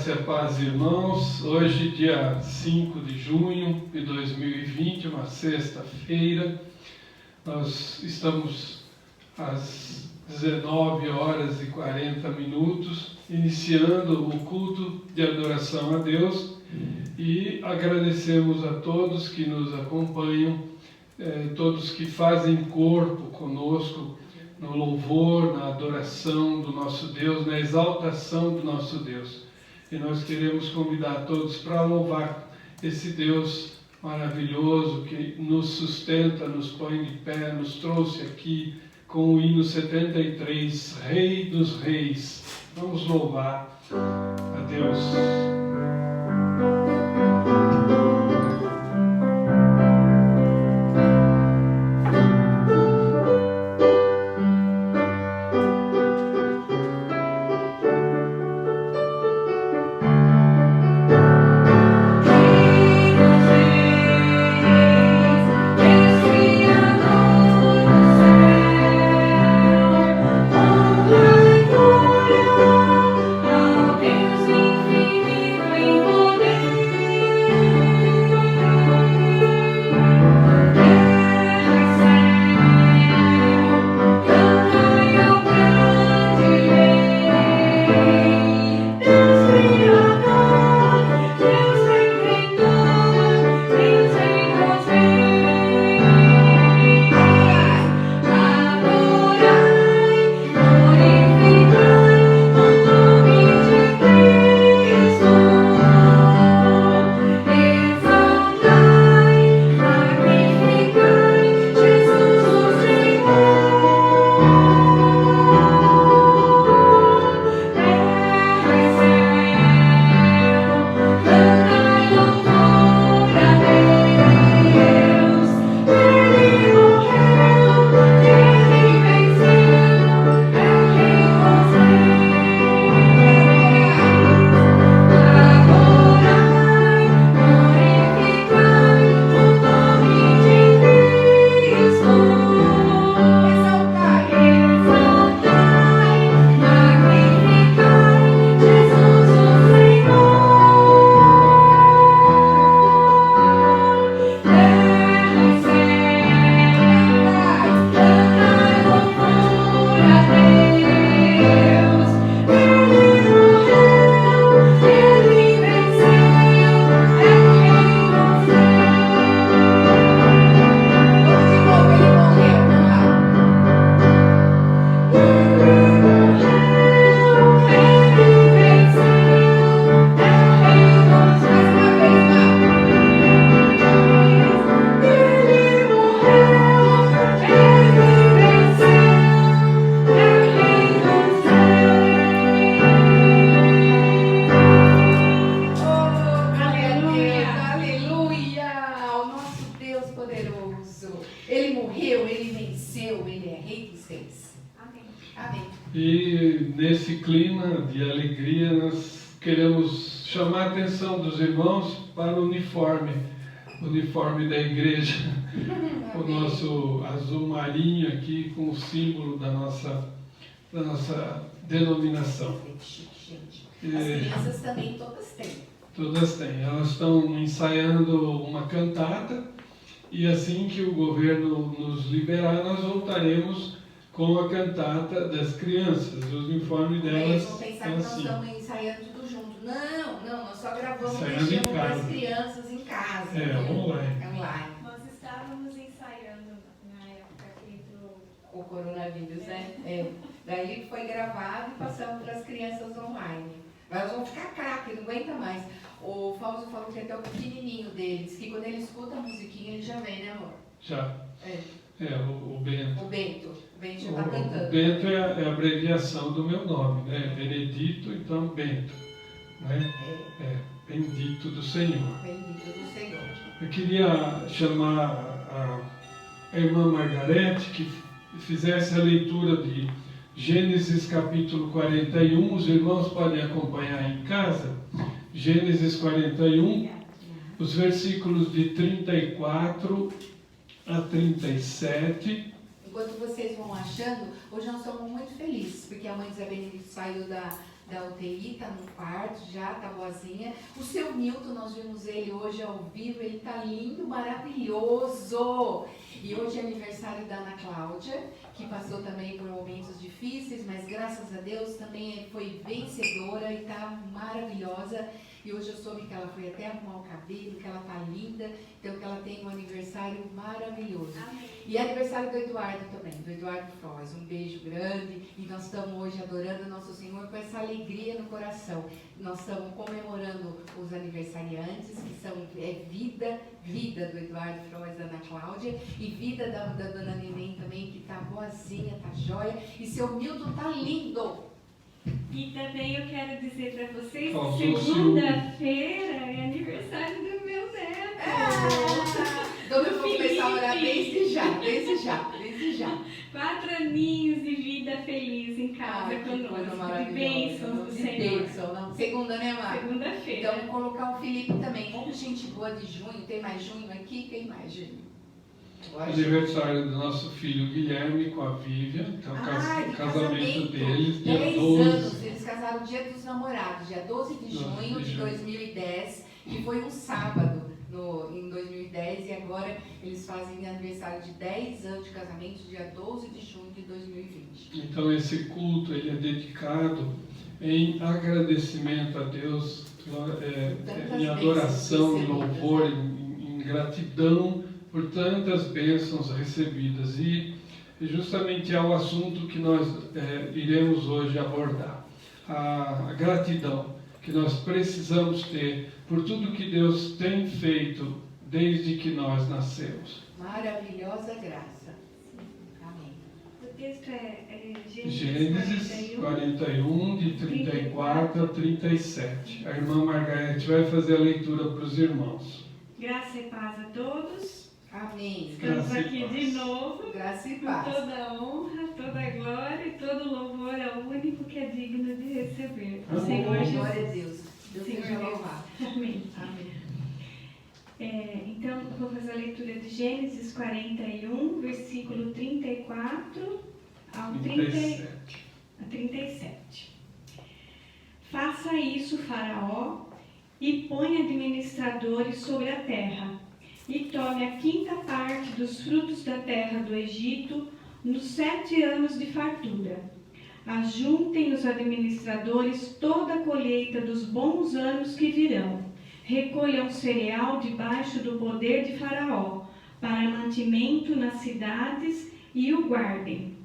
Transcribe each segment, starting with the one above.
graça e a paz, irmãos. Hoje, dia 5 de junho de 2020, uma sexta-feira. Nós estamos às 19 horas e 40 minutos, iniciando o culto de adoração a Deus, e agradecemos a todos que nos acompanham, todos que fazem corpo conosco no louvor, na adoração do nosso Deus, na exaltação do nosso Deus. E nós queremos convidar todos para louvar esse Deus maravilhoso que nos sustenta, nos põe de pé, nos trouxe aqui com o hino 73, Rei dos Reis. Vamos louvar a Deus. E nesse clima de alegria, nós queremos chamar a atenção dos irmãos para o uniforme da igreja, o nosso azul marinho aqui com o símbolo da nossa denominação. As crianças também todas têm. Todas têm. Elas estão ensaiando uma cantata e assim que o governo nos liberar, nós voltaremos com a cantata das crianças. Os uniformes delas eles vão pensar que nós assim. estamos ensaiando tudo junto. Não, nós só gravamos e Ensaiando deixamos em para casa. as crianças em casa. Online. É online. Nós estávamos ensaiando na época que entrou O coronavírus, né? Daí foi gravado e passamos para as crianças online. Mas elas vão ficar craque, não aguenta mais. O Fausto falou que até o pequenininho deles, que quando ele escuta a musiquinha, ele já vem, né, amor? Já. O Bento. O Bento já está cantando. O Bento é a abreviação do meu nome, né? Benedito, então Bento. Né? Bendito do Senhor. Bendito do Senhor. Eu queria chamar a irmã Margarete que fizesse a leitura de Gênesis capítulo 41. Os irmãos podem acompanhar em casa. Gênesis 41, os versículos de 34 a 37. Enquanto vocês vão achando, hoje nós estamos muito felizes, porque a mãe Zé Benedito saiu da da UTI, está no quarto, já está boazinha. O seu Milton, nós vimos ele hoje ao vivo, ele está lindo, maravilhoso. E hoje é aniversário da Ana Cláudia, que passou também por momentos difíceis, mas graças a Deus também foi vencedora e está maravilhosa. E hoje eu soube que ela foi até arrumar o cabelo, que ela tá linda, então que ela tem um aniversário maravilhoso. Amém. E é aniversário do Eduardo também, do Eduardo Frois. Um beijo grande e nós estamos hoje adorando Nosso Senhor com essa alegria no coração. Nós estamos comemorando os aniversariantes, que são vida do Eduardo Frois, da Ana Cláudia, e vida da Dona Neném também, que tá boazinha, tá joia, e seu Milton tá lindo. E também eu quero dizer para vocês Faltou que segunda-feira é aniversário do meu neto. Então eu vou começar a orar desde já. 4 aninhos de vida feliz em casa conosco, de bênçãos do Senhor. Não. Segunda, né, Mar? Segunda-feira. Então vamos colocar o Felipe também. Como gente boa de junho, tem mais junho aqui? Tem mais junho. Aniversário do nosso filho Guilherme com a Vivian, então de casamento deles, dia 10 12. anos, eles casaram dia dos namorados, dia 12 de junho de 2010, e foi um sábado em 2010, e agora eles fazem aniversário de 10 anos de casamento, dia 12 de junho de 2020. Então esse culto ele é dedicado em agradecimento a Deus, em adoração, em louvor, em gratidão por tantas bênçãos recebidas. E justamente é o assunto que nós iremos hoje abordar. A gratidão que nós precisamos ter por tudo que Deus tem feito desde que nós nascemos. Maravilhosa graça. Amém. O texto é Gênesis 41, de 34 a 37. A irmã Margarete vai fazer a leitura para os irmãos. Graça e paz a todos. Amém. Estamos Graça e aqui paz. de novo. Graça e Com paz. toda honra, toda glória e todo louvor ao único que é digno de receber. O Amém. Senhor Jesus. Glória a Deus. Deus Senhor seja Deus. louvado. Amém. Amém. Então, vou fazer a leitura de Gênesis 41, versículo 34 ao 37. Faça isso, Faraó, e põe administradores sobre a terra, e tome a 5ª parte dos frutos da terra do Egito nos 7 anos de fartura. Ajuntem os administradores toda a colheita dos bons anos que virão. Recolham cereal debaixo do poder de Faraó, para mantimento nas cidades, e o guardem.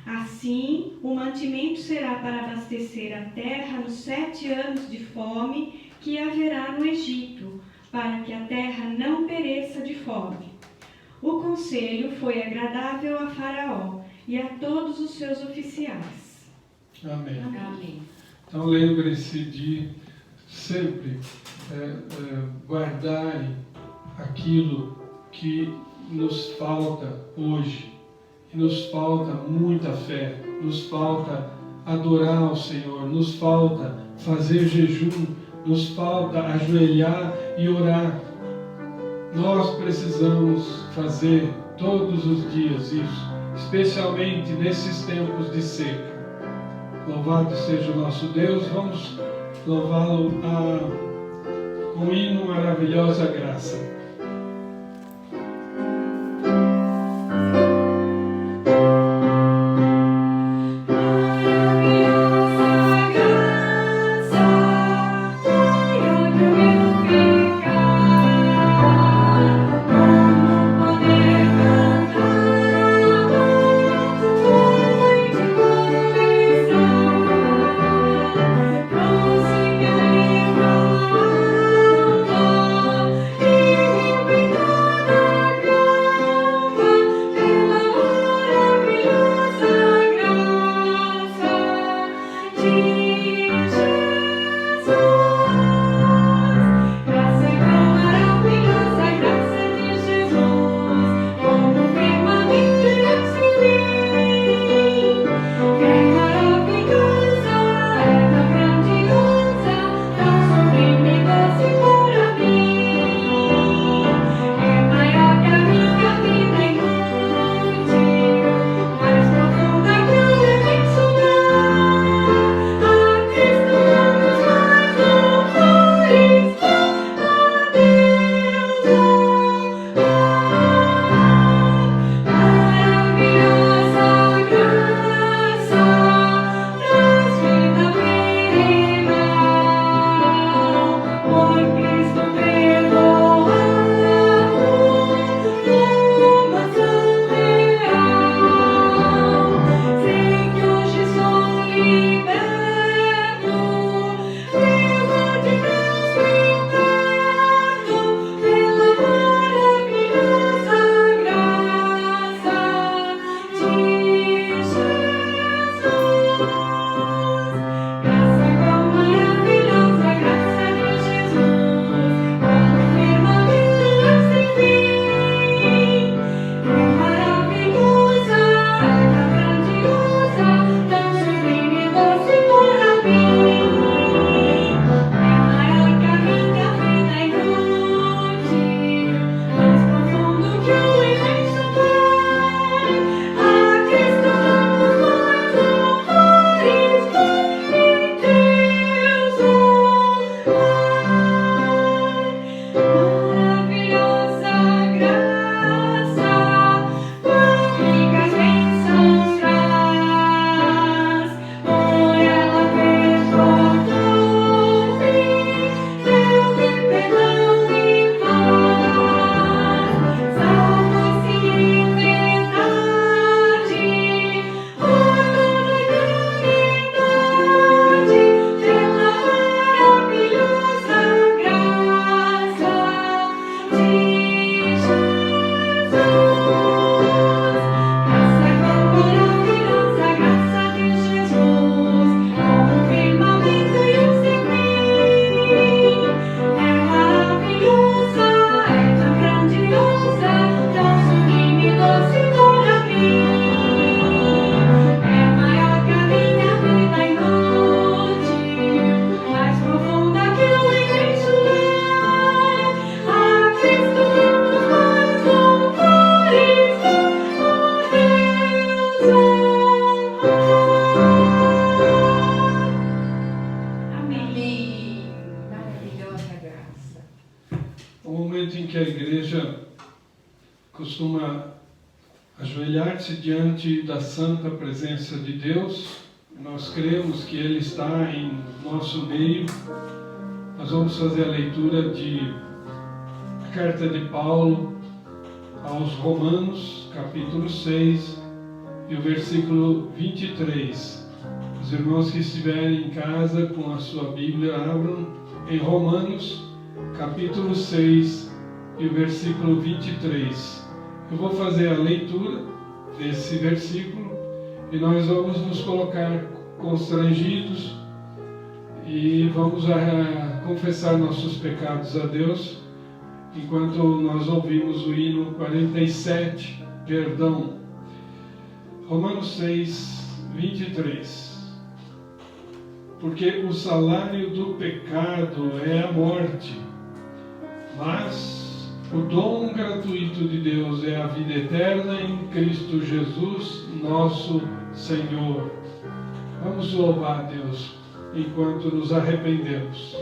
Assim, o mantimento será para abastecer a terra nos 7 anos de fome que haverá no Egito, para que a terra não pereça de fome. O conselho foi agradável a Faraó e a todos os seus oficiais. Amém. Amém. Então lembre-se de sempre guardarem aquilo que nos falta hoje. E nos falta muita fé, nos falta adorar ao Senhor, nos falta fazer jejum, nos falta ajoelhar e orar. Nós precisamos fazer todos os dias isso, especialmente nesses tempos de seca. Louvado seja o nosso Deus, vamos louvá-lo com o hino Maravilhosa Graça. Oh, que a igreja costuma ajoelhar-se diante da santa presença de Deus. Nós cremos que Ele está em nosso meio. Nós vamos fazer a leitura da carta de Paulo aos Romanos, capítulo 6, e o versículo 23. Os irmãos que estiverem em casa com a sua Bíblia, abram em Romanos, capítulo 6, e o versículo 23. Eu vou fazer a leitura desse versículo e nós vamos nos colocar constrangidos e vamos confessar nossos pecados a Deus enquanto nós ouvimos o hino 47, perdão. Romanos 6, 23. Porque o salário do pecado é a morte, mas o dom gratuito de Deus é a vida eterna em Cristo Jesus, nosso Senhor. Vamos louvar a Deus enquanto nos arrependemos.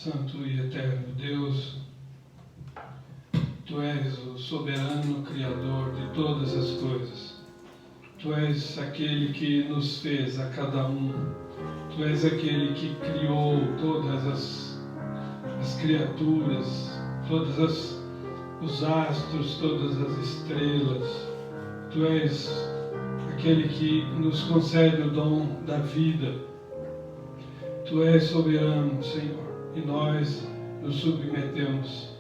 Santo e eterno Deus, Tu és o soberano Criador de todas as coisas. Tu és aquele que nos fez a cada um. Tu és aquele que criou todas as criaturas, todos os astros, todas as estrelas. Tu és aquele que nos concede o dom da vida. Tu és soberano, Senhor, e nós nos submetemos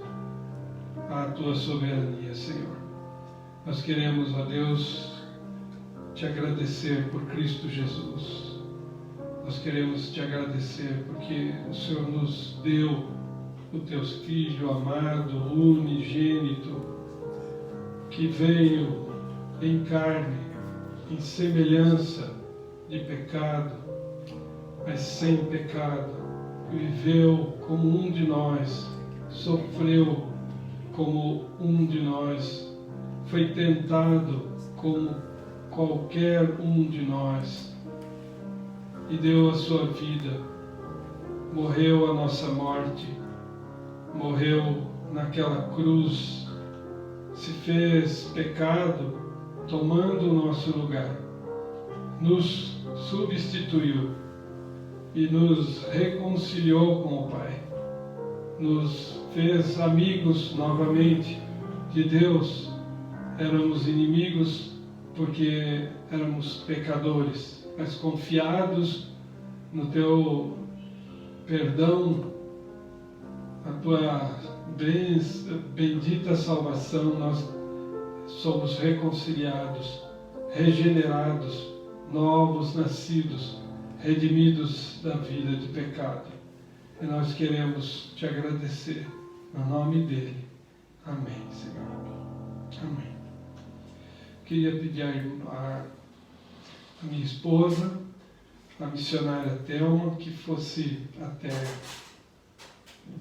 à Tua soberania, Senhor. Nós queremos, ó Deus, Te agradecer por Cristo Jesus. Nós queremos Te agradecer porque o Senhor nos deu o Teu Filho amado, unigênito, que veio em carne, em semelhança de pecado, mas sem pecado, viveu como um de nós, sofreu como um de nós, foi tentado como qualquer um de nós e deu a sua vida, morreu a nossa morte, morreu naquela cruz, se fez pecado, tomando o nosso lugar, nos substituiu e nos reconciliou com o Pai, nos fez amigos novamente de Deus. Éramos inimigos porque éramos pecadores, mas confiados no Teu perdão, a Tua bendita salvação, nós somos reconciliados, regenerados, novos nascidos, redimidos da vida de pecado. E nós queremos Te agradecer, no nome dEle. Amém, Senhor. Amém. Queria pedir a minha esposa, a missionária Thelma, que fosse até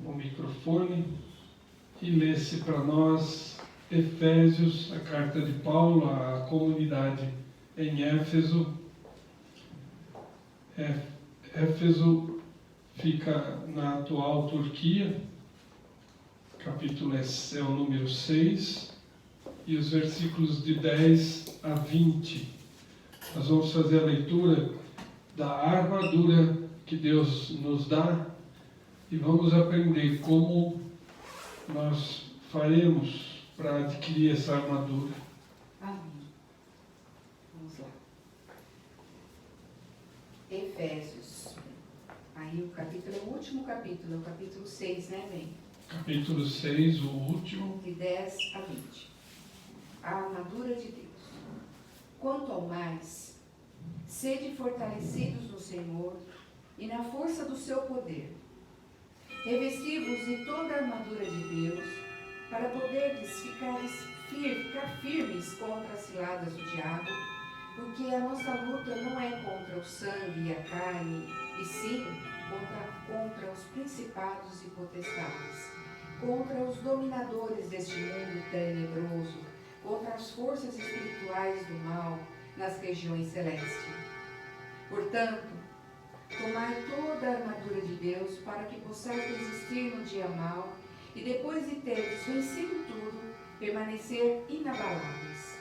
o microfone e lesse para nós Efésios, a carta de Paulo à comunidade em Éfeso. Éfeso fica na atual Turquia, capítulo é o número 6, e os versículos de 10 a 20. Nós vamos fazer a leitura da armadura que Deus nos dá e vamos aprender como nós faremos para adquirir essa armadura. Amém. Vamos lá. Efésios. Aí o capítulo é o último capítulo, é o capítulo 6, né, bem? Capítulo 6, o último. De 10 a 20. A armadura de Deus. Quanto ao mais, sede fortalecidos no Senhor e na força do seu poder. Revesti-vos de toda a armadura de Deus, para poderdes ficar firmes contra as ciladas do diabo, porque a nossa luta não é contra o sangue e a carne, e sim contra os principados e potestades, contra os dominadores deste mundo tenebroso, contra as forças espirituais do mal nas regiões celestes. Portanto, tomai toda a armadura de Deus para que possais resistir no dia mau e depois de teres vencido tudo, permanecer inabaláveis.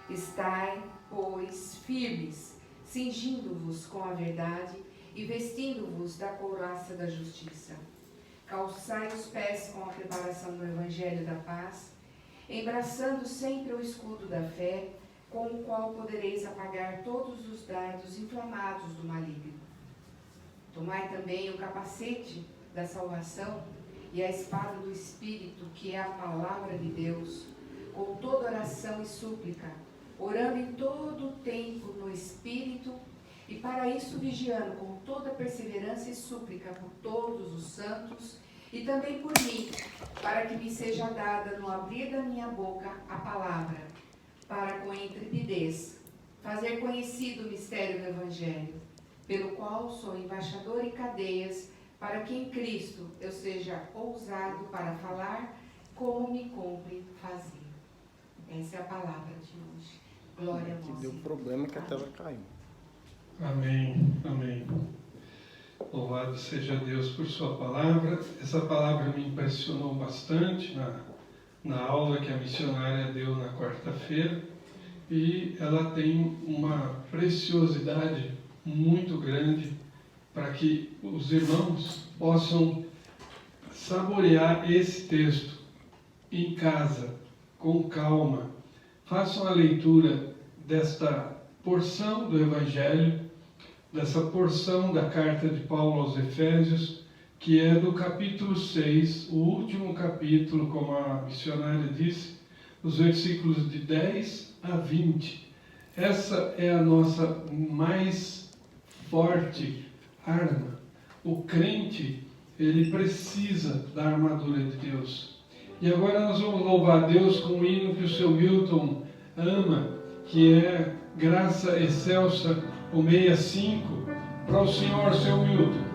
Estai, pois, firmes, cingindo-vos com a verdade e vestindo-vos da couraça da justiça. Calçai os pés com a preparação do Evangelho da paz, embraçando sempre o escudo da fé, com o qual podereis apagar todos os dardos inflamados do maligno. Tomai também o capacete da salvação e a espada do Espírito, que é a palavra de Deus, com toda oração e súplica, orando em todo o tempo no Espírito, e para isso vigiando com toda perseverança e súplica por todos os santos, e também por mim, para que me seja dada no abrir da minha boca a palavra, para com intrepidez fazer conhecido o mistério do Evangelho, pelo qual sou embaixador em cadeias, para que em Cristo eu seja ousado para falar como me cumpre fazer. Essa é a palavra de hoje. Glória a Deus. Deu problema que a tela caiu. Amém, amém. Louvado seja Deus por sua palavra. Essa palavra me impressionou bastante na aula que a missionária deu na quarta-feira, e ela tem uma preciosidade muito grande para que os irmãos possam saborear esse texto em casa, com calma. Façam a leitura desta porção do Evangelho, dessa porção da carta de Paulo aos Efésios, que é do capítulo 6, o último capítulo, como a missionária disse, os versículos de 10 a 20. Essa é a nossa mais forte arma. O crente, ele precisa da armadura de Deus. E agora nós vamos louvar a Deus com um hino que o seu Milton ama, que é Graça Excelsa, o 65, para o Senhor, seu Milton.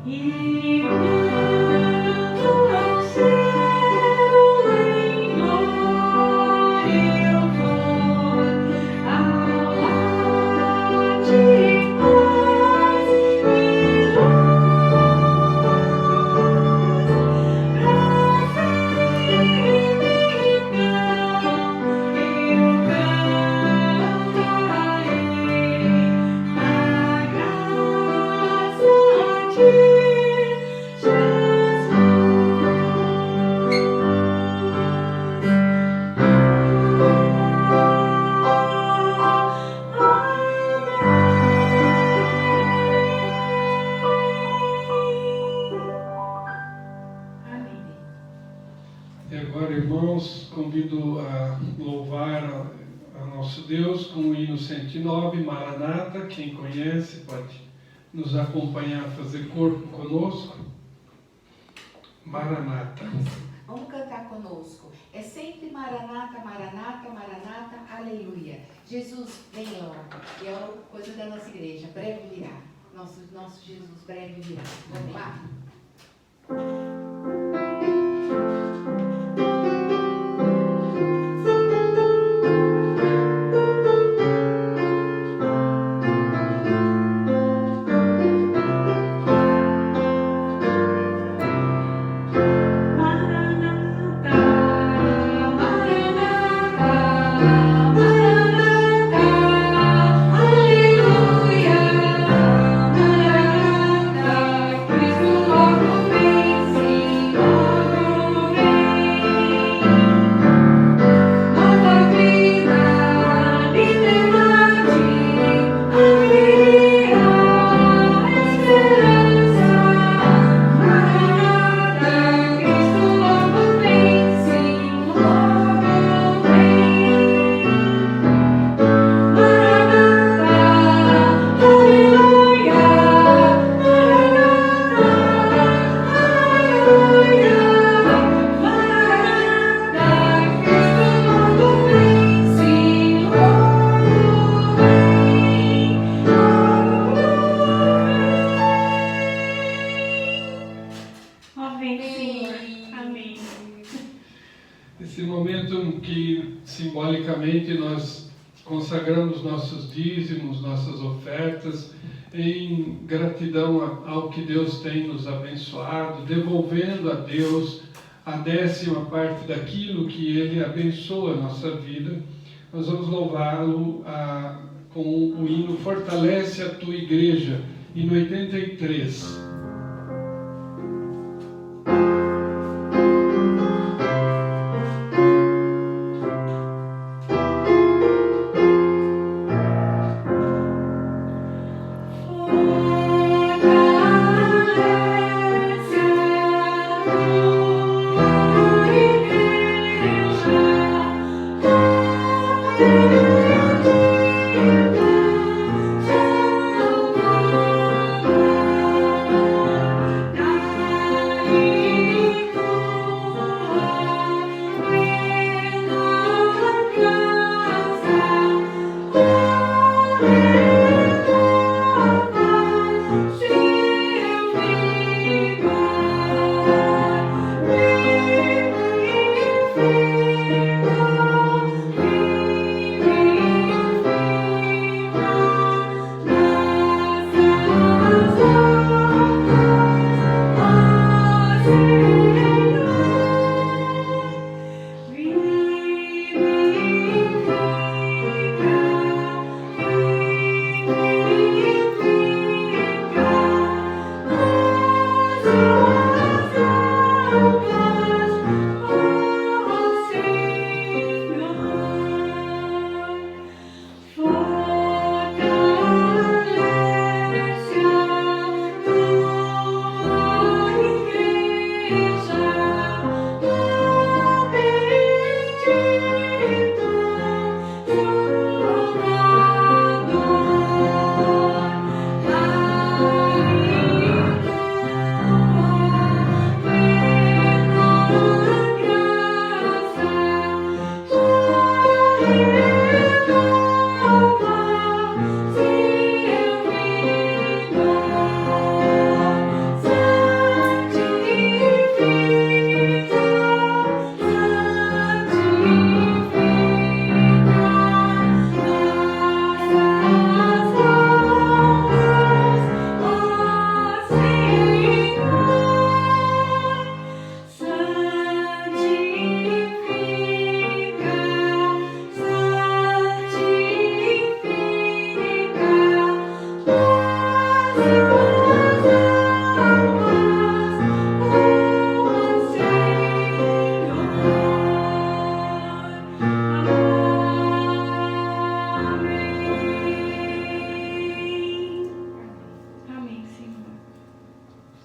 E agora, irmãos, convido a louvar a nosso Deus com o hino 109, Maranata. Quem conhece pode nos acompanhar a fazer corpo conosco. Maranata. Vamos cantar conosco. É sempre Maranata, Maranata, Maranata, aleluia. Jesus, vem logo. E é uma coisa da nossa igreja, breve virá. Nosso Jesus, breve virá. Vamos lá? Esse momento em que simbolicamente nós consagramos nossos dízimos, nossas ofertas, em gratidão ao que Deus tem nos abençoado, devolvendo a Deus a 10ª parte daquilo que Ele abençoa a nossa vida. Nós vamos louvá-lo com o hino Fortalece a Tua Igreja, hino 83.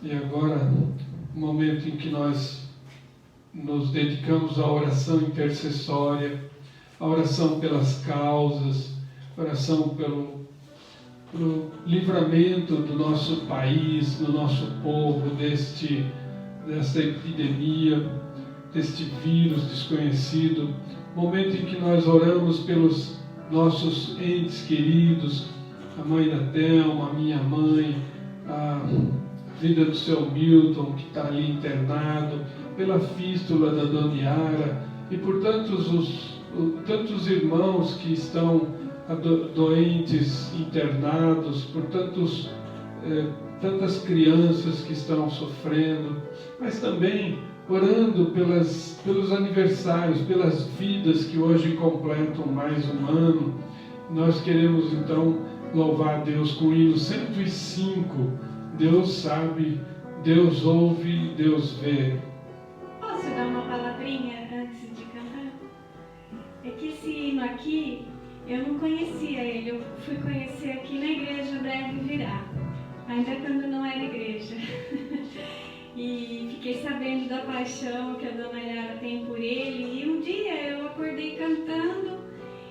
E agora, o momento em que nós nos dedicamos à oração intercessória, à oração pelas causas, oração pelo livramento do nosso país, do nosso povo, desta epidemia, deste vírus desconhecido. Momento em que nós oramos pelos nossos entes queridos, a mãe da Thelma, a minha mãe, a vida do seu Milton, que está ali internado, pela fístula da Dona Yara, e por tantos irmãos que estão doentes, internados, por tantas crianças que estão sofrendo, mas também orando pelos aniversários, pelas vidas que hoje completam mais um ano. Nós queremos então louvar a Deus com o hino 105. Deus sabe, Deus ouve, Deus vê. Posso dar uma palavrinha antes de cantar? É que esse hino aqui, eu não conhecia ele, eu fui conhecer aqui na igreja Deve Virar, ainda quando não era igreja. E fiquei sabendo da paixão que a Dona Yara tem por ele, e um dia eu acordei cantando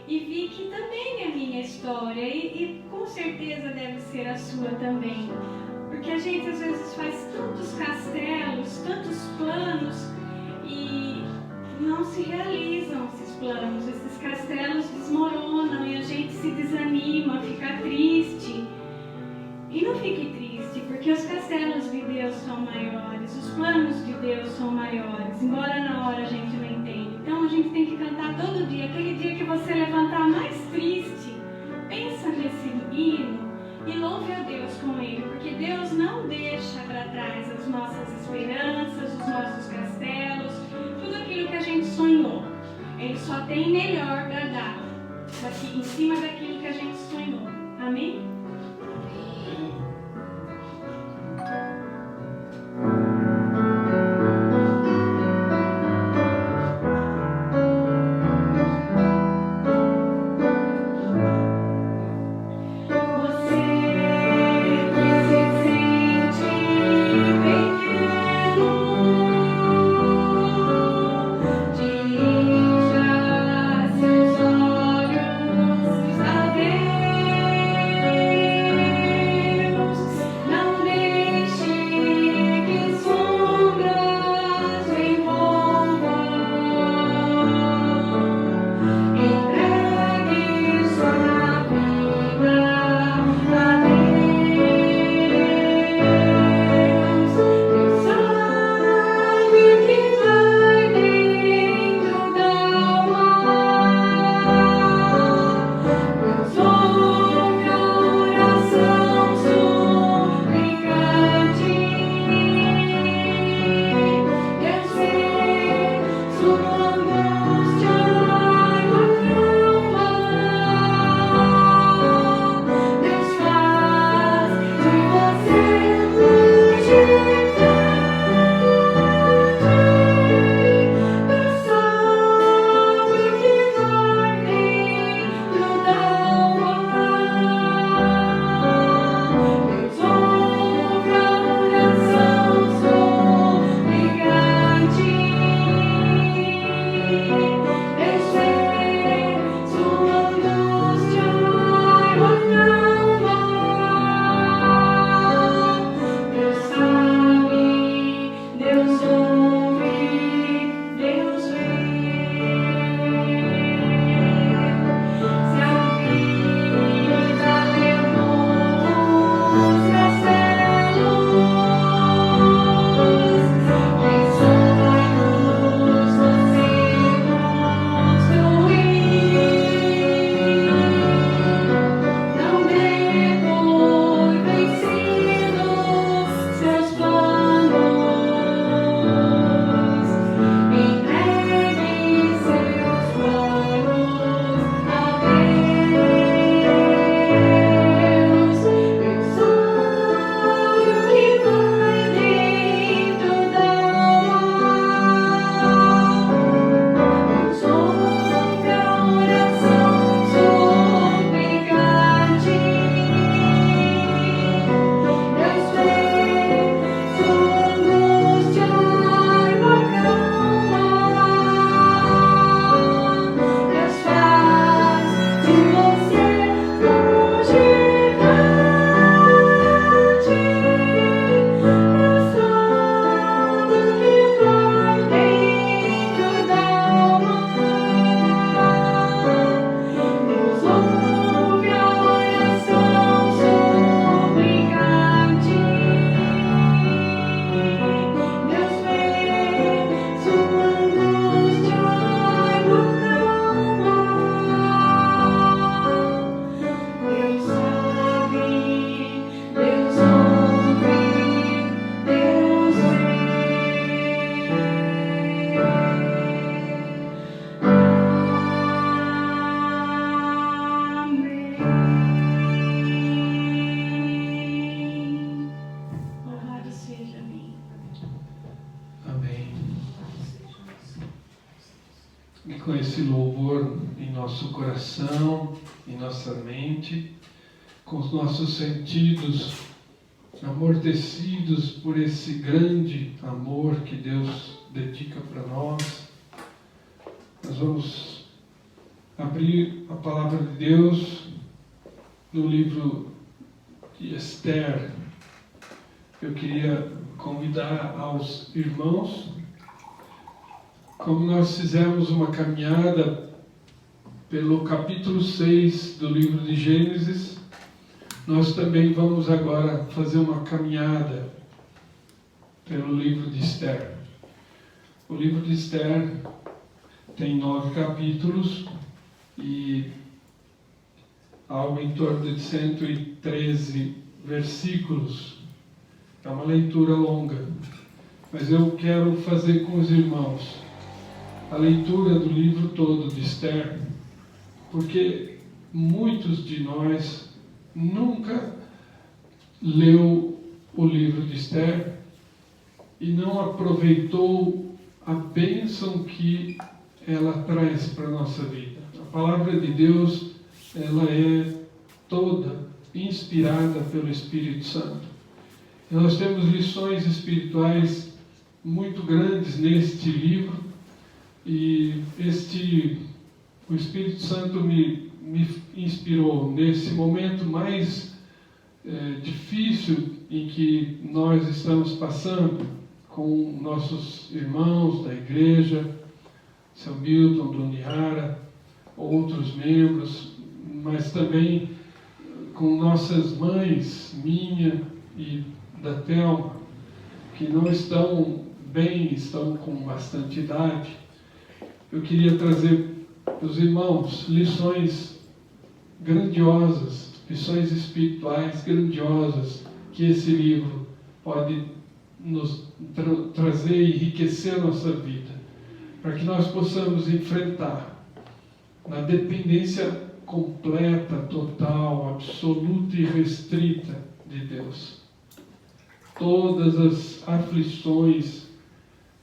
e vi que também é a minha história, e com certeza deve ser a sua também. Porque a gente às vezes faz tantos castelos, tantos planos, e não se realizam esses planos, esses castelos desmoronam e a gente se desanima, fica triste. E não fique triste, porque os castelos de Deus são maiores, os planos de Deus são maiores, embora na hora a gente não entenda. Então a gente tem que cantar todo dia. Aquele dia que você levantar mais triste, pensa nesse hino e louve a Deus com ele, porque Deus não deixa para trás as nossas esperanças, os nossos castelos, tudo aquilo que a gente sonhou. Ele só tem melhor para dar, em cima daquilo que a gente sonhou. Amém? Seus olhos a ver. e com esse louvor em nosso coração, em nossa mente, com os nossos sentidos amortecidos por esse grande amor que Deus dedica para nós, nós vamos abrir a palavra de Deus no livro de Esther. Eu queria convidar aos irmãos, como nós fizemos uma caminhada pelo capítulo 6 do livro de Gênesis, nós também vamos agora fazer uma caminhada pelo livro de Esther. O livro de Esther tem 9 capítulos e algo em torno de 113 versículos. É uma leitura longa, mas eu quero fazer com os irmãos a leitura do livro todo de Esther, porque muitos de nós nunca leu o livro de Esther e não aproveitou a bênção que ela traz para a nossa vida. A palavra de Deus, ela é toda inspirada pelo Espírito Santo. E nós temos lições espirituais muito grandes neste livro, e o Espírito Santo me inspirou nesse momento mais difícil em que nós estamos passando com nossos irmãos da igreja, seu Milton, Dona Yara, outros membros, mas também com nossas mães, minha e da Thelma, que não estão bem, estão com bastante idade. Eu queria trazer para os irmãos lições grandiosas, lições espirituais grandiosas, que esse livro pode nos trazer e enriquecer a nossa vida, para que nós possamos enfrentar na dependência completa, total, absoluta e restrita de Deus todas as aflições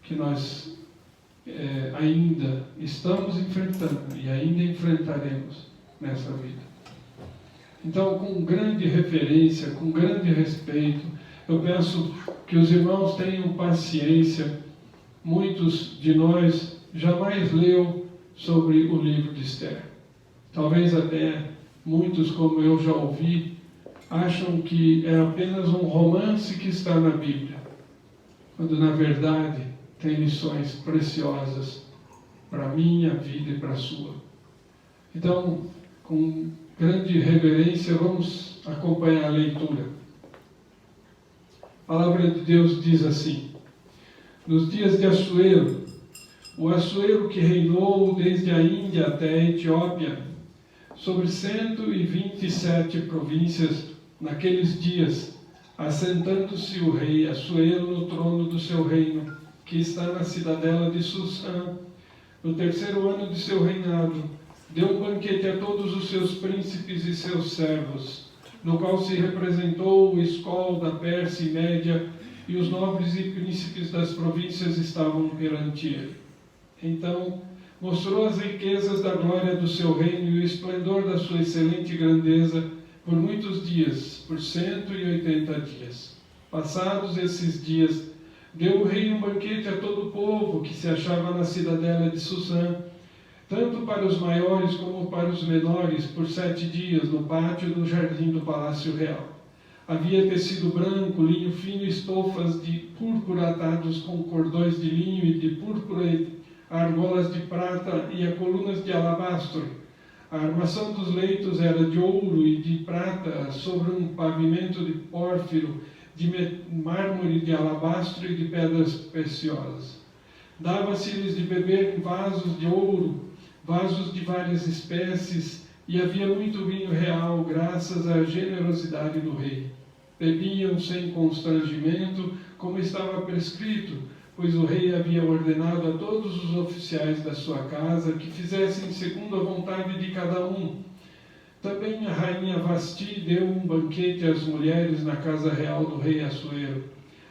que nós ainda estamos enfrentando e ainda enfrentaremos nessa vida. Então, com grande reverência, com grande respeito, eu peço que os irmãos tenham paciência. Muitos de nós jamais leu sobre o livro de Esther. Talvez até muitos, como eu já ouvi, acham que é apenas um romance que está na Bíblia, quando na verdade tem lições preciosas para a minha vida e para a sua. Então, com grande reverência, vamos acompanhar a leitura. A palavra de Deus diz assim: nos dias de Assuero, o Assuero que reinou desde a Índia até a Etiópia, sobre 127 províncias, naqueles dias, assentando-se o rei Assuero no trono do seu reino, que está na cidadela de Susã, no 3º ano de seu reinado, deu um banquete a todos os seus príncipes e seus servos, no qual se representou o escol da Pérsia e Média, e os nobres e príncipes das províncias estavam perante ele. Então, mostrou as riquezas da glória do seu reino e o esplendor da sua excelente grandeza por muitos dias, por 180 dias. Passados esses dias, deu o rei um banquete a todo o povo que se achava na cidadela de Susã, tanto para os maiores como para os menores, por 7 dias, no pátio do jardim do palácio real. Havia tecido branco, linho fino e estofas de púrpura atados com cordões de linho e de púrpura, argolas de prata e a colunas de alabastro. A armação dos leitos era de ouro e de prata, sobre um pavimento de pórfiro, de mármore de alabastro e de pedras preciosas. Dava-se-lhes de beber em vasos de ouro, vasos de várias espécies, e havia muito vinho real, graças à generosidade do rei. Bebiam sem constrangimento, como estava prescrito, pois o rei havia ordenado a todos os oficiais da sua casa que fizessem segundo a vontade de cada um. Também a rainha Vasti deu um banquete às mulheres na casa real do rei Assuero.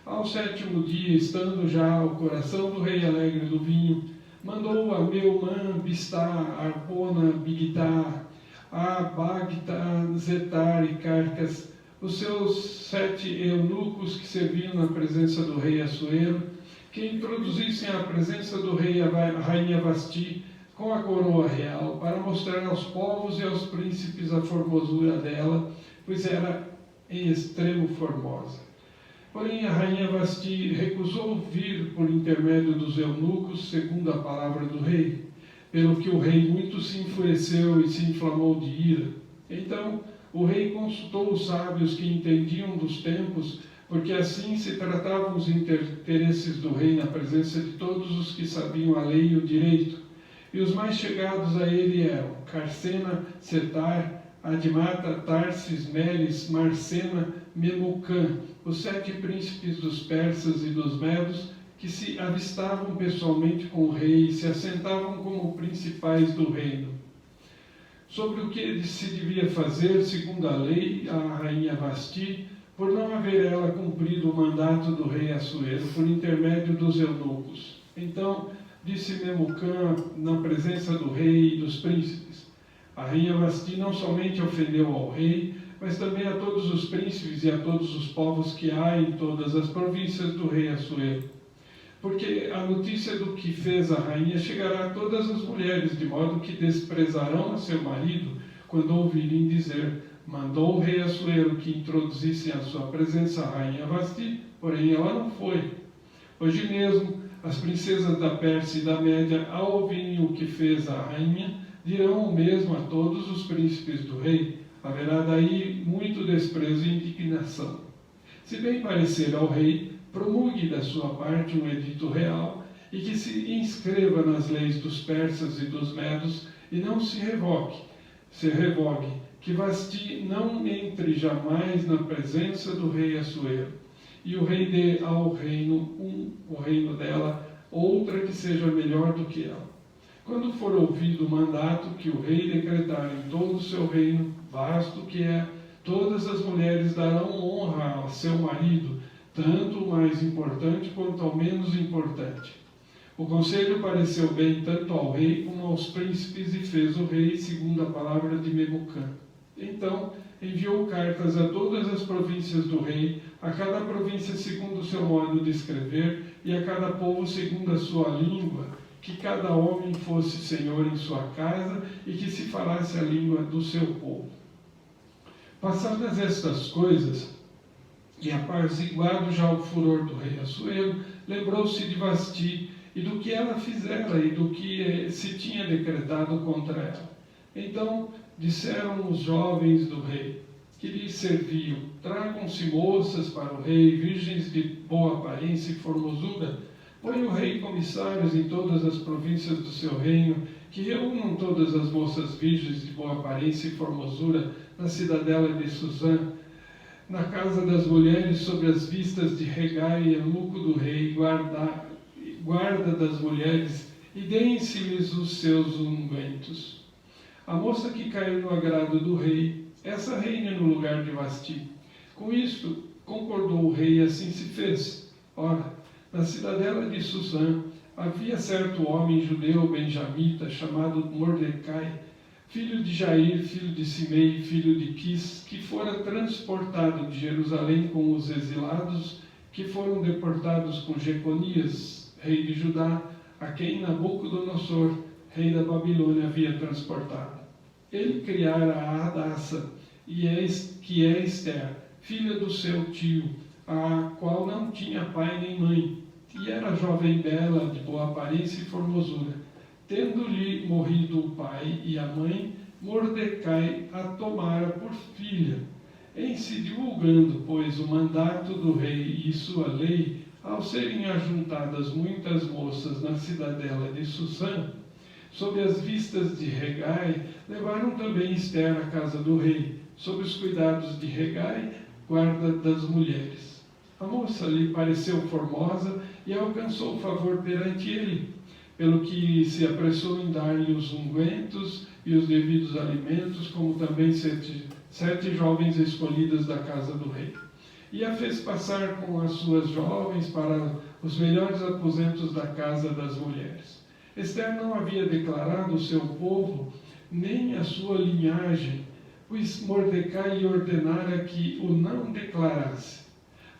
Ao 7º dia, estando já o coração do rei alegre do vinho, mandou a Meumã, Bistá, Arbona, Bigtá, a Bagtá, Zetar e Carcas, os seus 7 eunucos que serviam na presença do rei Assuero, que introduzissem à presença do rei a rainha Vasti com a coroa real, para mostrar aos povos e aos príncipes a formosura dela, pois era em extremo formosa. Porém, a rainha Vasti recusou vir por intermédio dos eunucos, segundo a palavra do rei, pelo que o rei muito se enfureceu e se inflamou de ira. Então, o rei consultou os sábios que entendiam dos tempos, porque assim se tratavam os interesses do rei na presença de todos os que sabiam a lei e o direito. E os mais chegados a ele eram Carcena, Setar, Admata, Tarsis, Meres, Marcena, Memucã, os 7 príncipes dos persas e dos medos, que se avistavam pessoalmente com o rei e se assentavam como principais do reino. Sobre o que se devia fazer, segundo a lei, a rainha Vasti, por não haver ela cumprido o mandato do rei Assuero, por intermédio dos eunucos. Então, disse Memucã, na presença do rei e dos príncipes: a rainha Vasti não somente ofendeu ao rei, mas também a todos os príncipes e a todos os povos que há em todas as províncias do rei Assuero. Porque a notícia do que fez a rainha chegará a todas as mulheres, de modo que desprezarão a seu marido, quando ouvirem dizer: mandou o rei Assuero que introduzissem à sua presença a rainha Vasti, porém ela não foi. Hoje mesmo, as princesas da Pérsia e da Média, ao ouvirem o que fez a rainha, dirão o mesmo a todos os príncipes do rei. Haverá daí muito desprezo e indignação. Se bem parecer ao rei, promulgue da sua parte um edito real e que se inscreva nas leis dos persas e dos medos e não se revogue, que Vasti não entre jamais na presença do rei Assuero, e o rei dê ao reino o reino dela, outra que seja melhor do que ela. Quando for ouvido o mandato que o rei decretar em todo o seu reino, vasto que é, todas as mulheres darão honra ao seu marido, tanto o mais importante quanto ao menos importante. O conselho pareceu bem tanto ao rei como aos príncipes, e fez o rei segundo a palavra de Memucã. Então enviou cartas a todas as províncias do rei, a cada província segundo o seu modo de escrever, e a cada povo segundo a sua língua, que cada homem fosse senhor em sua casa e que se falasse a língua do seu povo. Passadas estas coisas, e apaziguado já o furor do rei Assuero, lembrou-se de Vasti e do que ela fizera e do que se tinha decretado contra ela. Então disseram os jovens do rei, que lhe serviam: tragam-se moças para o rei, virgens de boa aparência e formosura. Põe o rei comissários em todas as províncias do seu reino, que reúnam todas as moças virgens de boa aparência e formosura na cidadela de Susã, na casa das mulheres, sobre as vistas de Regai, eunuco do rei, guarda das mulheres, e deem-se-lhes os seus ungüentos. A moça que caiu no agrado do rei, essa reina no lugar de Vasti. Com isto, concordou o rei, e assim se fez. Ora, na cidadela de Susã havia certo homem judeu benjamita, chamado Mordecai, filho de Jair, filho de Simei, filho de Quis, que fora transportado de Jerusalém com os exilados que foram deportados com Jeconias, rei de Judá, a quem Nabucodonosor, rei da Babilônia, havia transportado. Ele criara a Hadassa, que é Ester, filha do seu tio, a qual não tinha pai nem mãe, e era jovem bela, de boa aparência e formosura. Tendo-lhe morrido o pai e a mãe, Mordecai a tomara por filha. Em se divulgando, pois, o mandato do rei e sua lei, ao serem ajuntadas muitas moças na cidadela de Susã, sob as vistas de Regai, levaram também Ester à casa do rei, sob os cuidados de Regai, guarda das mulheres. A moça lhe pareceu formosa e alcançou favor perante ele, pelo que se apressou em dar-lhe os ungüentos e os devidos alimentos, como também sete jovens escolhidas da casa do rei. E a fez passar com as suas jovens para os melhores aposentos da casa das mulheres. Esther não havia declarado o seu povo, nem a sua linhagem, pois Mordecai lhe ordenara que o não declarasse.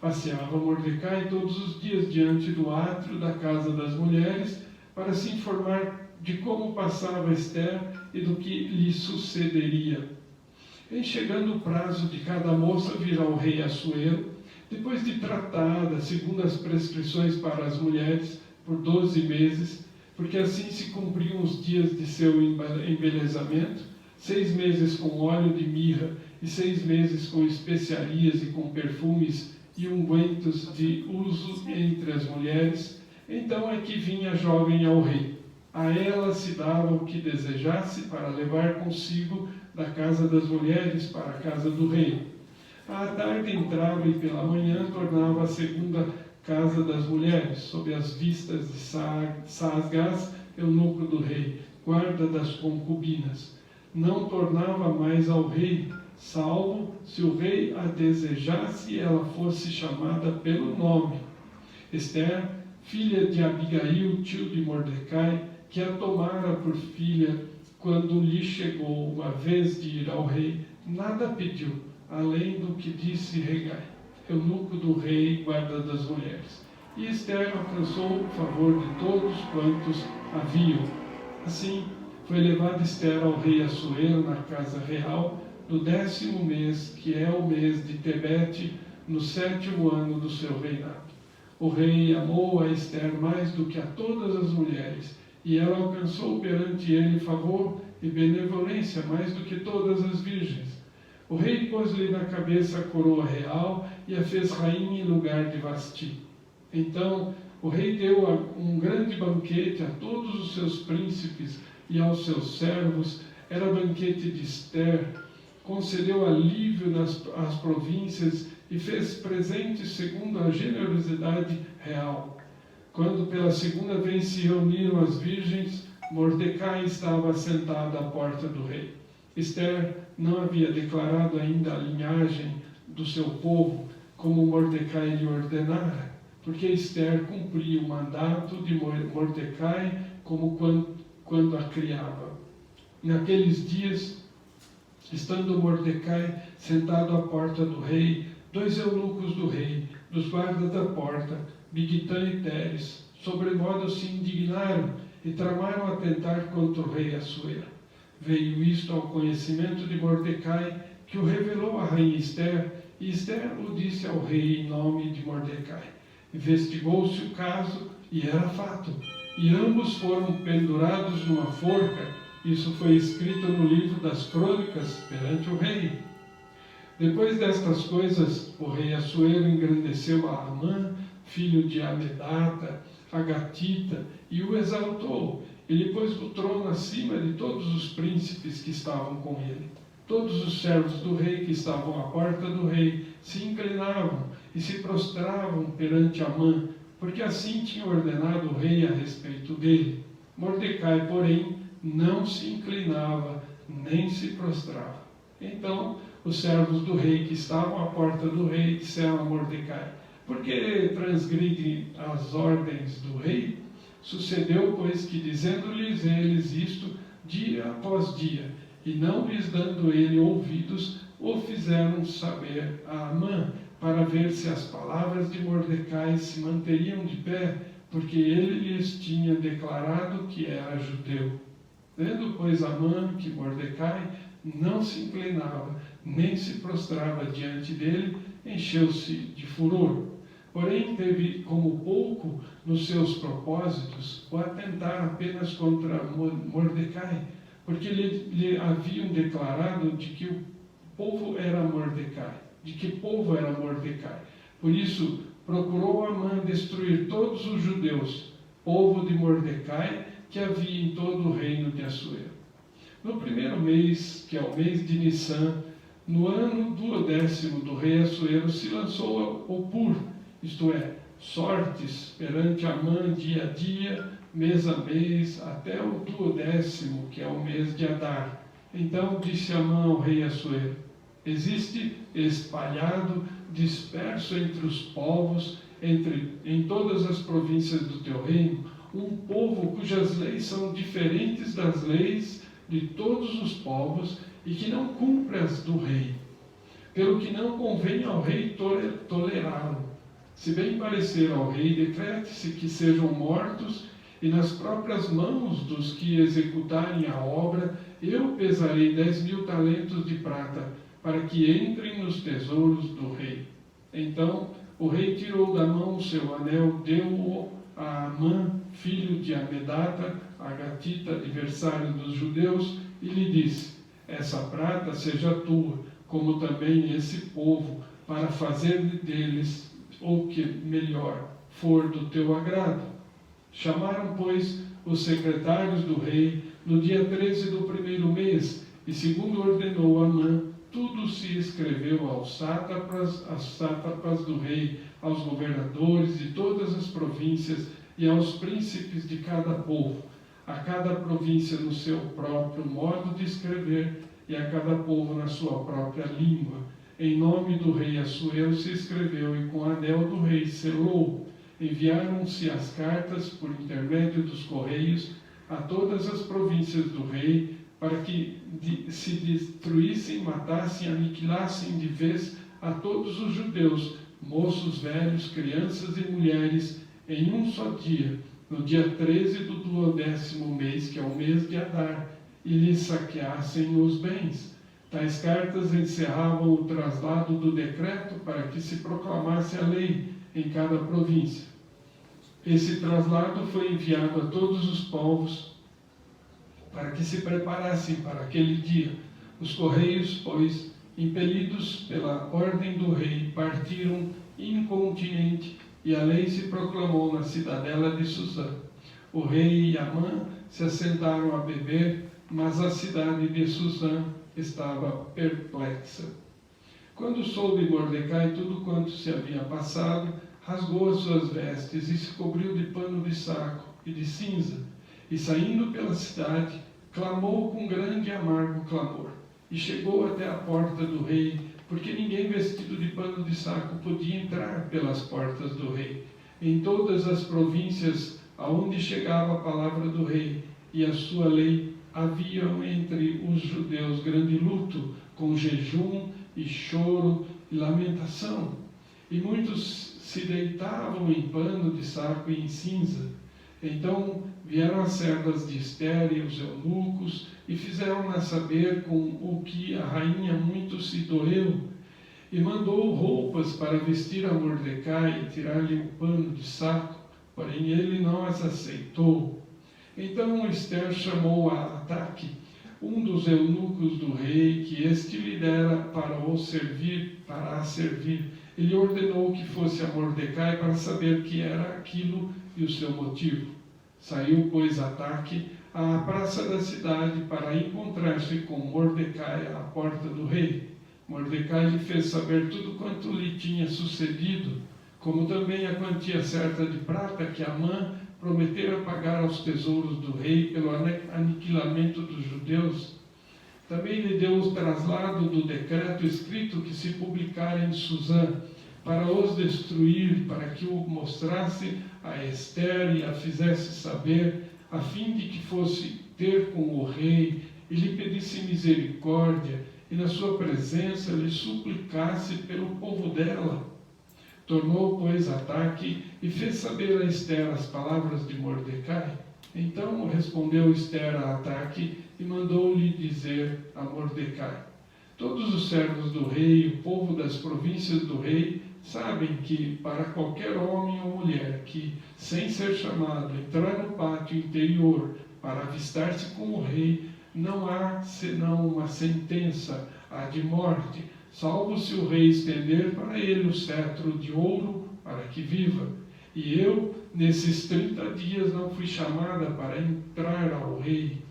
Passeava Mordecai todos os dias diante do átrio da casa das mulheres, para se informar de como passava Esther e do que lhe sucederia. Em chegando o prazo de cada moça vir ao rei Assuero, depois de tratada, segundo as prescrições para as mulheres, por 12 meses, porque assim se cumpriam os dias de seu embelezamento, 6 meses com óleo de mirra e 6 meses com especiarias e com perfumes e ungüentos de uso entre as mulheres, então é que vinha a jovem ao rei. A ela se dava o que desejasse para levar consigo da casa das mulheres para a casa do rei. À tarde entrava e pela manhã tornava à segunda casa das mulheres, sob as vistas de Saasgás, eunuco do rei, guarda das concubinas. Não tornava mais ao rei, salvo se o rei a desejasse e ela fosse chamada pelo nome. Esther, filha de Abigail, tio de Mordecai, que a tomara por filha quando lhe chegou a vez de ir ao rei, nada pediu, além do que disse Hegai, eunuco do rei, guarda das mulheres. E Esther alcançou o favor de todos quantos a viam. Assim, foi levada Esther ao rei Assuero na casa real, no 10º mês, que é o mês de Tebete, no 7º ano do seu reinado. O rei amou a Esther mais do que a todas as mulheres, e ela alcançou perante ele favor e benevolência mais do que todas as virgens. O rei pôs-lhe na cabeça a coroa real e a fez rainha em lugar de Vasti. Então o rei deu um grande banquete a todos os seus príncipes e aos seus servos, era banquete de Esther, concedeu alívio às províncias e fez presentes segundo a generosidade real. Quando pela segunda vez se reuniram as virgens, Mordecai estava sentado à porta do rei. Esther não havia declarado ainda a linhagem do seu povo, como Mordecai lhe ordenara, porque Esther cumpria o mandato de Mordecai como quando a criava. Naqueles dias, estando Mordecai sentado à porta do rei, 2 eunucos do rei, dos guardas da porta, Bigtã e Teres, sobremodo se indignaram e tramaram atentar contra o rei Assuero. Veio isto ao conhecimento de Mordecai, que o revelou à rainha Esther, e Esther o disse ao rei em nome de Mordecai. Investigou-se o caso, e era fato, e ambos foram pendurados numa forca. Isso foi escrito no livro das crônicas perante o rei. Depois destas coisas, o rei Assuero engrandeceu a Amã, filho de Amedata, a Gatita, e o exaltou. Ele pôs o trono acima de todos os príncipes que estavam com ele. Todos os servos do rei que estavam à porta do rei se inclinavam e se prostravam perante Amã, porque assim tinha ordenado o rei a respeito dele. Mordecai, porém, não se inclinava nem se prostrava. Então os servos do rei que estavam à porta do rei disseram a Mordecai: por que transgride as ordens do rei? Sucedeu, pois, que dizendo-lhes eles isto dia após dia, e não lhes dando ele ouvidos, o fizeram saber a Amã, para ver se as palavras de Mordecai se manteriam de pé, porque ele lhes tinha declarado que era judeu. Vendo, pois, Amã que Mordecai não se inclinava, nem se prostrava diante dele, encheu-se de furor. Porém, teve como pouco nos seus propósitos o atentar apenas contra Mordecai, porque lhe haviam declarado de que o povo era Mordecai, de que povo era Mordecai. Por isso, procurou Amã destruir todos os judeus, povo de Mordecai, que havia em todo o reino de Assuero. No primeiro mês, que é o mês de Nissan, no ano 12º do rei Assuero, se lançou o Pur, isto é, sortes perante Amã dia a dia, mês a mês, até o 12º, que é o mês de Adar. Então disse Amã ao rei Assuero: existe espalhado, disperso entre os povos, em todas as províncias do teu reino, um povo cujas leis são diferentes das leis de todos os povos e que não cumpre as do rei, pelo que não convém ao rei tolerá-lo. Se bem parecer ao rei, decrete-se que sejam mortos, e nas próprias mãos dos que executarem a obra, eu pesarei 10.000 talentos de prata, para que entrem nos tesouros do rei. Então o rei tirou da mão o seu anel, deu-o a Amã, filho de Amedata, a gatita, adversário dos judeus, e lhe disse: essa prata seja tua, como também esse povo, para fazer deles o que melhor for do teu agrado. Chamaram, pois, os secretários do rei no dia 13 do primeiro mês, e segundo ordenou Amã, tudo se escreveu aos sátrapas do rei, aos governadores de todas as províncias e aos príncipes de cada povo, a cada província no seu próprio modo de escrever e a cada povo na sua própria língua. Em nome do rei Assuero se escreveu, e com o anel do rei selou. Enviaram-se as cartas por intermédio dos correios a todas as províncias do rei, para que se destruíssem, matassem, aniquilassem de vez a todos os judeus, moços, velhos, crianças e mulheres, em um só dia, no dia 13 do 12º mês, que é o mês de Adar, e lhes saqueassem os bens. Tais cartas encerravam o traslado do decreto para que se proclamasse a lei em cada província. Esse traslado foi enviado a todos os povos para que se preparassem para aquele dia. Os correios, pois, impelidos pela ordem do rei, partiram incontinenti, e a lei se proclamou na cidadela de Susã. O rei e Amã se assentaram a beber, mas a cidade de Susã estava perplexa. Quando soube Mordecai tudo quanto se havia passado, rasgou as suas vestes e se cobriu de pano de saco e de cinza, e saindo pela cidade, clamou com grande e amargo clamor, e chegou até a porta do rei, porque ninguém vestido de pano de saco podia entrar pelas portas do rei. Em todas as províncias aonde chegava a palavra do rei e a sua lei, haviam entre os judeus grande luto, com jejum e choro e lamentação, e muitos se deitavam em pano de saco e em cinza. Então vieram as servas de Ester e os eunucos, e fizeram-na saber com o que a rainha muito se doeu, e mandou roupas para vestir a Mordecai e tirar-lhe o pano de saco, porém ele não as aceitou. Então Ester chamou a Ataque, um dos eunucos do rei, que este lhe dera para a servir. Ele ordenou que fosse a Mordecai para saber que era aquilo e o seu motivo. Saiu, pois, Ataque à praça da cidade para encontrar-se com Mordecai à porta do rei. Mordecai lhe fez saber tudo quanto lhe tinha sucedido, como também a quantia certa de prata que Amã prometera pagar aos tesouros do rei pelo aniquilamento dos judeus. Também lhe deu o traslado do decreto escrito que se publicara em Susã, para os destruir, para que o mostrasse a Ester e a fizesse saber, a fim de que fosse ter com o rei e lhe pedisse misericórdia, e na sua presença lhe suplicasse pelo povo dela. Tornou, pois, Ataque e fez saber a Ester as palavras de Mordecai. Então respondeu Ester a Ataque e mandou-lhe dizer a Mordecai: todos os servos do rei e o povo das províncias do rei sabem que, para qualquer homem ou mulher que, sem ser chamado, entrar no pátio interior para avistar-se com o rei, não há senão uma sentença, a de morte, salvo se o rei estender para ele o cetro de ouro para que viva. E eu, nesses 30 dias, não fui chamada para entrar ao rei.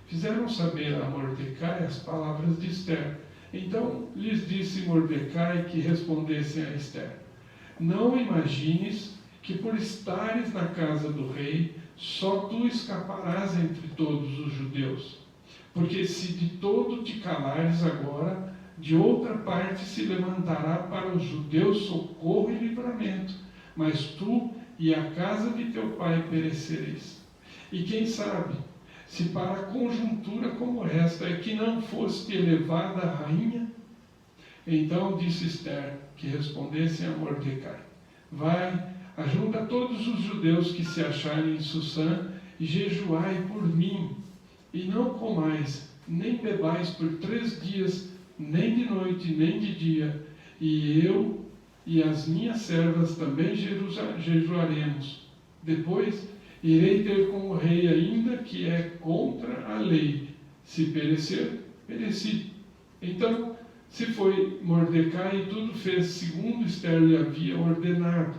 Fizeram saber a Mordecai as palavras de Ester. Então lhes disse Mordecai que respondessem a Ester: não imagines que por estares na casa do rei, só tu escaparás entre todos os judeus. Porque se de todo te calares agora, de outra parte se levantará para os judeus socorro e livramento, mas tu e a casa de teu pai perecereis. E quem sabe, se para conjuntura como esta é que não foste elevada a rainha? Então disse Ester, que respondessem a Mordecai: vai, ajunta todos os judeus que se acharem em Susã, e jejuai por mim, e não comais, nem bebais por 3 dias, nem de noite, nem de dia, e eu e as minhas servas também jejuaremos. Depois irei ter com o rei, ainda que é contra a lei. Se perecer, pereci. Então se foi Mordecai e tudo fez segundo Ester lhe havia ordenado.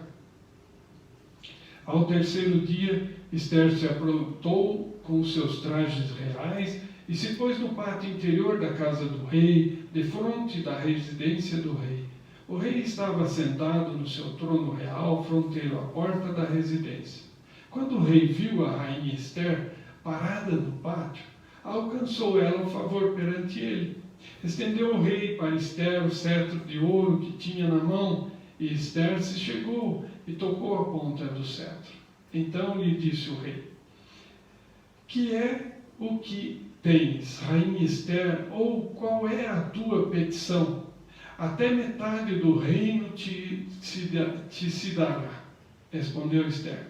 Ao 3º dia, Ester se aprontou com os seus trajes reais e se pôs no pátio interior da casa do rei, defronte da residência do rei. O rei estava sentado no seu trono real, fronteiro à porta da residência. Quando o rei viu a rainha Ester parada no pátio, alcançou ela o favor perante ele. Estendeu o rei para Ester o cetro de ouro que tinha na mão, e Ester se chegou e tocou a ponta do cetro. Então lhe disse o rei: que é o que tens, rainha Ester, ou qual é a tua petição? Até metade do reino te se dará. Respondeu Ester: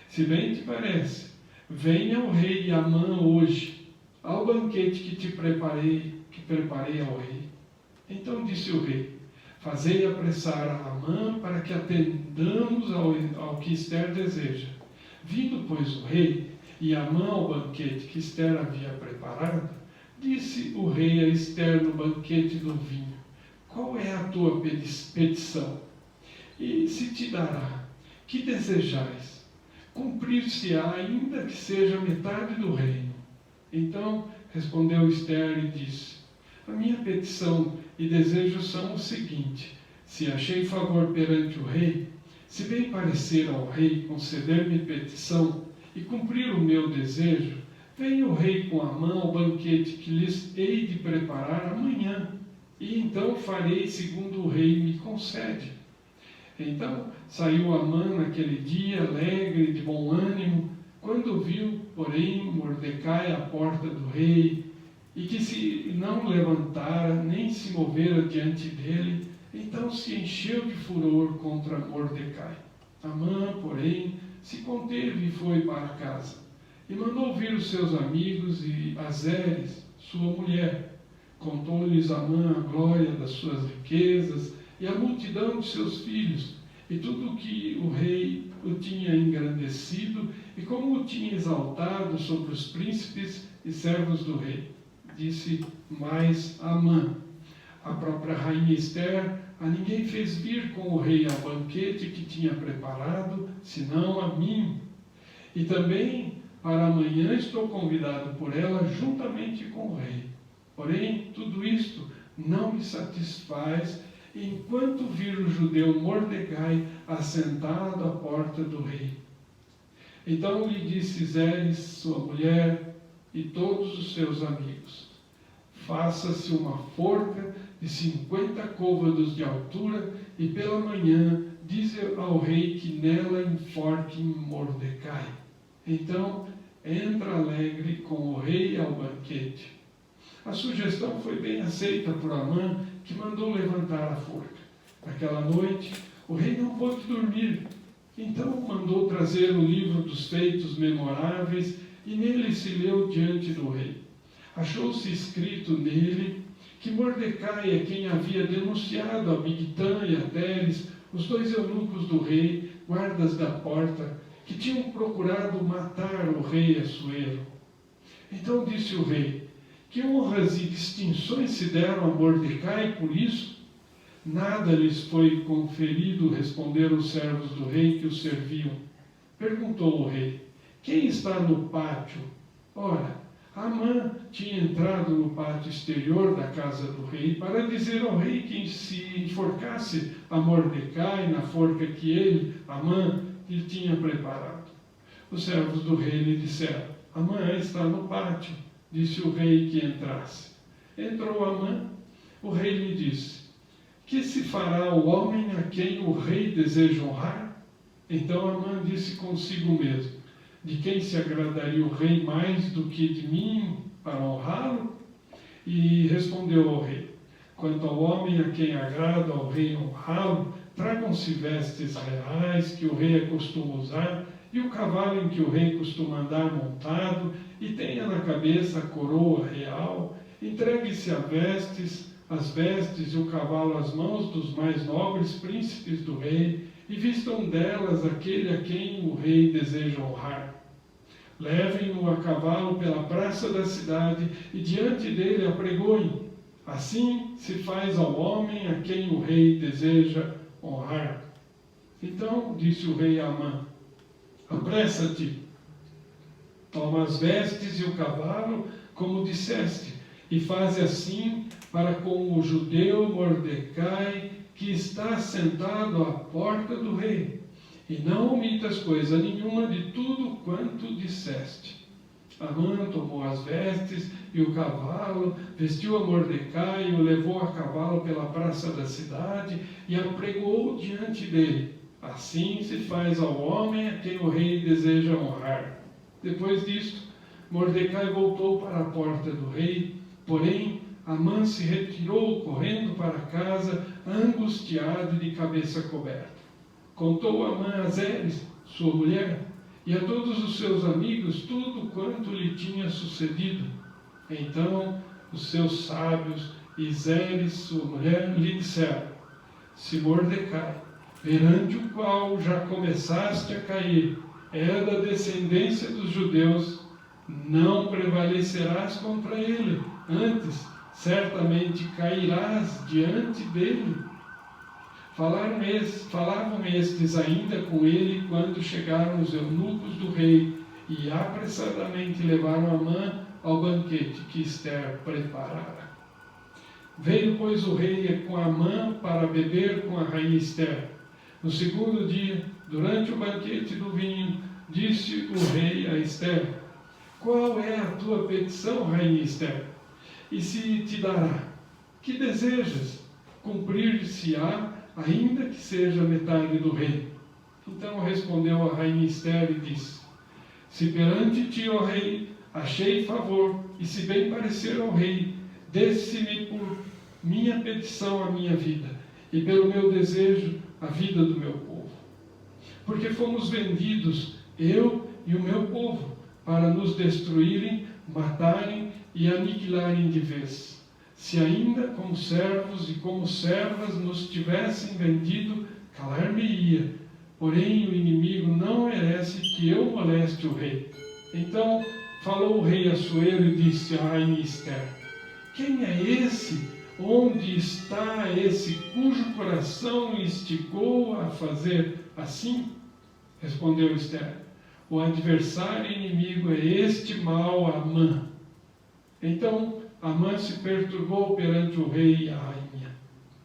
se bem te parece, venha o rei Amã hoje, ao banquete que preparei ao rei. Então disse o rei: fazei apressar a Amã para que atendamos ao que Ester deseja. Vindo, pois, o rei e Amã ao banquete que Ester havia preparado, disse o rei a Ester no banquete do vinho: qual é a tua petição? E se te dará, que desejais? Cumprir-se-á, ainda que seja metade do reino. Então respondeu Ester e disse: a minha petição e desejo são o seguinte: se achei favor perante o rei, se bem parecer ao rei conceder-me petição e cumprir o meu desejo, venha o rei com Amã ao banquete que lhes hei de preparar amanhã, e então farei segundo o rei me concede. Então saiu Amã naquele dia, alegre, de bom ânimo, quando viu, porém, Mordecai à porta do rei, e que se não levantara, nem se movera diante dele, então se encheu de furor contra Mordecai. Amã, porém, se conteve e foi para casa, e mandou vir os seus amigos e Azeres, sua mulher. Contou-lhes Amã a glória das suas riquezas e a multidão de seus filhos, e tudo o que o rei o tinha engrandecido, e como o tinha exaltado sobre os príncipes e servos do rei. Disse mais Amã: a própria rainha Ester a ninguém fez vir com o rei ao banquete que tinha preparado, senão a mim. E também para amanhã estou convidado por ela juntamente com o rei. Porém, tudo isto não me satisfaz enquanto vir o judeu Mordecai assentado à porta do rei. Então lhe disse Zeres, sua mulher, e todos os seus amigos: faça-se uma forca de 50 côvados de altura, e pela manhã dize ao rei que nela enforque Mordecai. Então entra alegre com o rei ao banquete. A sugestão foi bem aceita por Amã, que mandou levantar a forca. Naquela noite, o rei não pôde dormir. Então mandou trazer o livro dos feitos memoráveis, e nele se leu diante do rei. Achou-se escrito nele que Mordecai é quem havia denunciado a Bigtã e a Teres, os 2 eunucos do rei, guardas da porta, que tinham procurado matar o rei Assuero. Então disse o rei: que honras e distinções se deram a Mordecai por isso? Nada lhes foi conferido, responderam os servos do rei que o serviam. Perguntou o rei: quem está no pátio? Ora, Amã tinha entrado no pátio exterior da casa do rei para dizer ao rei que se enforcasse a Mordecai na forca que ele, Amã, lhe tinha preparado. Os servos do rei lhe disseram: Amã está no pátio. Disse o rei que entrasse. Entrou Amã. O rei lhe disse: que se fará o homem a quem o rei deseja honrar? Então Amã disse consigo mesmo: de quem se agradaria o rei mais do que de mim para honrá-lo? E respondeu ao rei: quanto ao homem a quem agrada ao rei honrá-lo, tragam-se vestes reais que o rei costuma usar, e o cavalo em que o rei costuma andar montado, e tenha na cabeça a coroa real. Entregue-se as vestes e o cavalo às mãos dos mais nobres príncipes do rei, e vistam delas aquele a quem o rei deseja honrar. Levem-no a cavalo pela praça da cidade, e diante dele apregoem. Assim se faz ao homem a quem o rei deseja honrar. Então disse o rei a Amã: apressa-te, toma as vestes e o cavalo, como disseste, e faze assim para com o judeu Mordecai, que está sentado à porta do rei, e não omitas coisa nenhuma de tudo quanto disseste. Amã tomou as vestes e o cavalo, vestiu a Mordecai e o levou a cavalo pela praça da cidade e apregoou diante dele. Assim se faz ao homem a quem o rei deseja honrar. Depois disto, Mordecai voltou para a porta do rei, porém Amã se retirou correndo para casa, angustiado e de cabeça coberta. Contou Amã a Zeres, sua mulher, e a todos os seus amigos tudo quanto lhe tinha sucedido. Então os seus sábios e Zeres, sua mulher, lhe disseram: se Mordecai, perante o qual já começaste a cair, é da descendência dos judeus, não prevalecerás contra ele, antes certamente cairás diante dele. Falavam estes ainda com ele quando chegaram os eunucos do rei e apressadamente levaram Amã ao banquete que Ester preparara. Veio, pois, o rei com Amã para beber com a rainha Ester. No segundo dia, durante o banquete do vinho, disse o rei a Ester: qual é a tua petição, rainha Ester? E se te dará? Que desejas? Cumprir-se-á, ainda que seja metade do reino. Então respondeu a rainha Ester e disse: se perante ti, ó rei, achei favor, e se bem parecer ao rei, desse-me por minha petição a minha vida, e pelo meu desejo a vida do meu povo. Porque fomos vendidos, eu e o meu povo, para nos destruírem, matarem e aniquilarem de vez. Se ainda como servos e como servas nos tivessem vendido, calar-me-ia. Porém o inimigo não merece que eu moleste o rei. Então falou o rei Assuero e disse a rainha Ester: quem é esse? Onde está esse cujo coração instigou a fazer assim? Respondeu Ester: o adversário inimigo é este mau Amã. Então Amã se perturbou perante o rei e a rainha.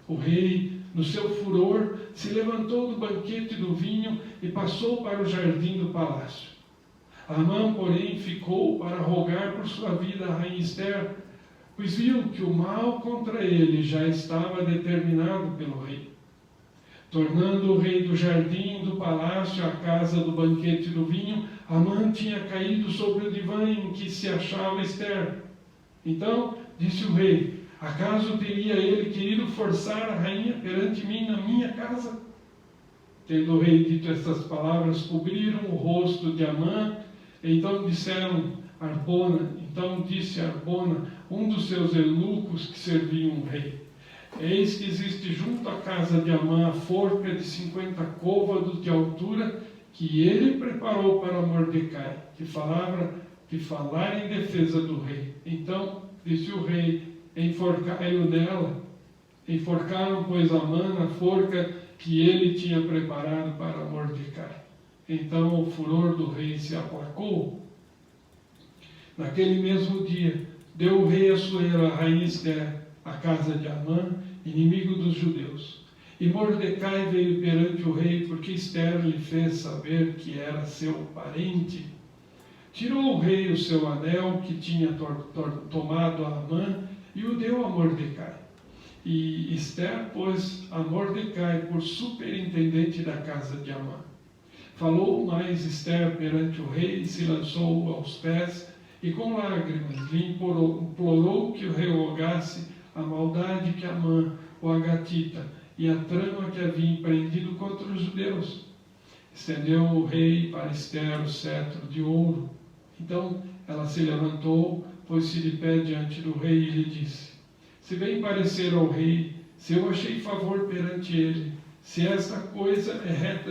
O rei, no seu furor, se levantou do banquete do vinho e passou para o jardim do palácio. Amã, porém, ficou para rogar por sua vida a rainha Ester, pois viu que o mal contra ele já estava determinado pelo rei. Tornando o rei do jardim do palácio à casa do banquete do vinho, Amã tinha caído sobre o divã em que se achava Ester. Então disse o rei: acaso teria ele querido forçar a rainha perante mim na minha casa? Tendo o rei dito estas palavras, cobriram o rosto de Amã. Então disse Arbona, um dos seus eunucos que serviam o rei: eis que existe junto à casa de Amã a forca de 50 côvados de altura, que ele preparou para Mordecai, que falar em defesa do rei. Então disse o rei: enforcai-o nela. Enforcaram, pois, Amã na forca que ele tinha preparado para Mordecai. Então o furor do rei se aplacou. Naquele mesmo dia, deu o rei Assuero a rainha Ester à casa de Amã, inimigo dos judeus. E Mordecai veio perante o rei, porque Ester lhe fez saber que era seu parente. Tirou o rei o seu anel que tinha tomado a Amã e o deu a Mordecai. E Ester pôs a Mordecai por superintendente da casa de Amã. Falou mais Esther perante o rei e se lançou aos pés e com lágrimas lhe implorou que o revogasse a maldade que Amã, o Agatita, e a trama que havia empreendido contra os judeus. Estendeu o rei para Esther o cetro de ouro. Então ela se levantou, pôs-se de pé diante do rei e lhe disse: se bem parecer ao rei, se eu achei favor perante ele, se esta coisa é reta